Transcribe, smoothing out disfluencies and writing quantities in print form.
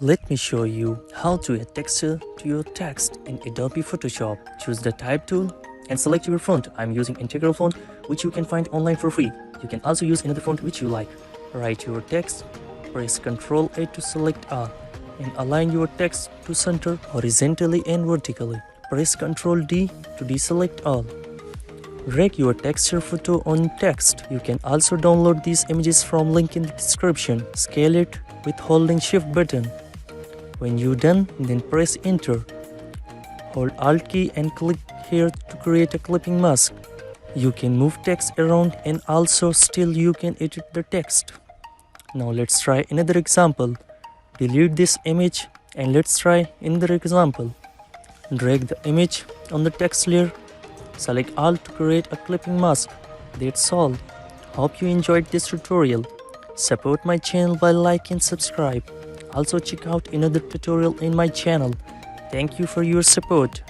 Let me show you how to add texture to your text in Adobe Photoshop. Choose the type tool and select your font. I'm using Integral font, which you can find online for free. You can also use another font which you like. Write your text, press Ctrl A to select all, and align your text to center horizontally and vertically. Press Ctrl D to deselect all. Drag your texture photo on text. You can also download these images from link in the description. Scale it with holding Shift button. When you're done, then press Enter. Hold Alt key and click here to create a clipping mask. You can move text around and also still you can edit the text. Now let's try another example. Delete this image and let's try another example. Drag the image on the text layer. Select all to create a clipping mask. That's all. Hope you enjoyed this tutorial. Support my channel by like and subscribe. Also check out another tutorial in my channel. Thank you for your support.